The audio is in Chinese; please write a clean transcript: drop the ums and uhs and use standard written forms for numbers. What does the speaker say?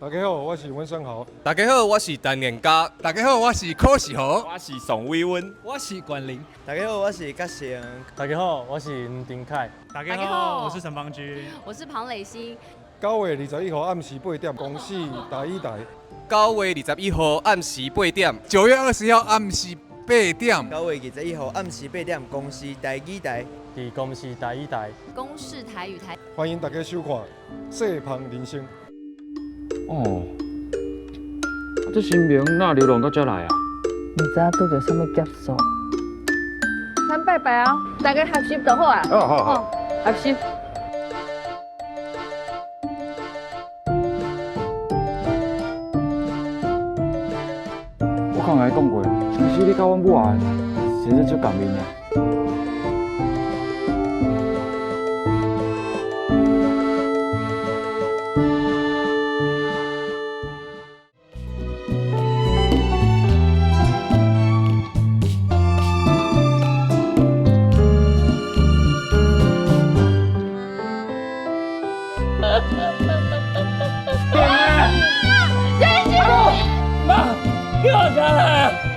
大家好，我是温昇豪。大家好，我是陈彦嘉。大家好，我是柯世豪。我是宋伟文。我是冠霖。大家好，我是嘉诚。大家好，我是吴丁凯。大家好，我是陈邦君。我是庞磊鑫。9月21号暗时8点，公视DAYDAY台。9月21号暗时8点，9月20号暗时8点，9月21号暗时8点，公视DAYDAY台。伫公视DAYDAY台。公视台语台。欢迎大家收看《细芳人生》。哦，这新兵哪流浪到这来啊？唔知拄着什么劫数？参拜拜啊！大家合习就好啊。好，合习。我刚才讲过，其实你甲阮母啊，其实就共面的。妈，给我下来！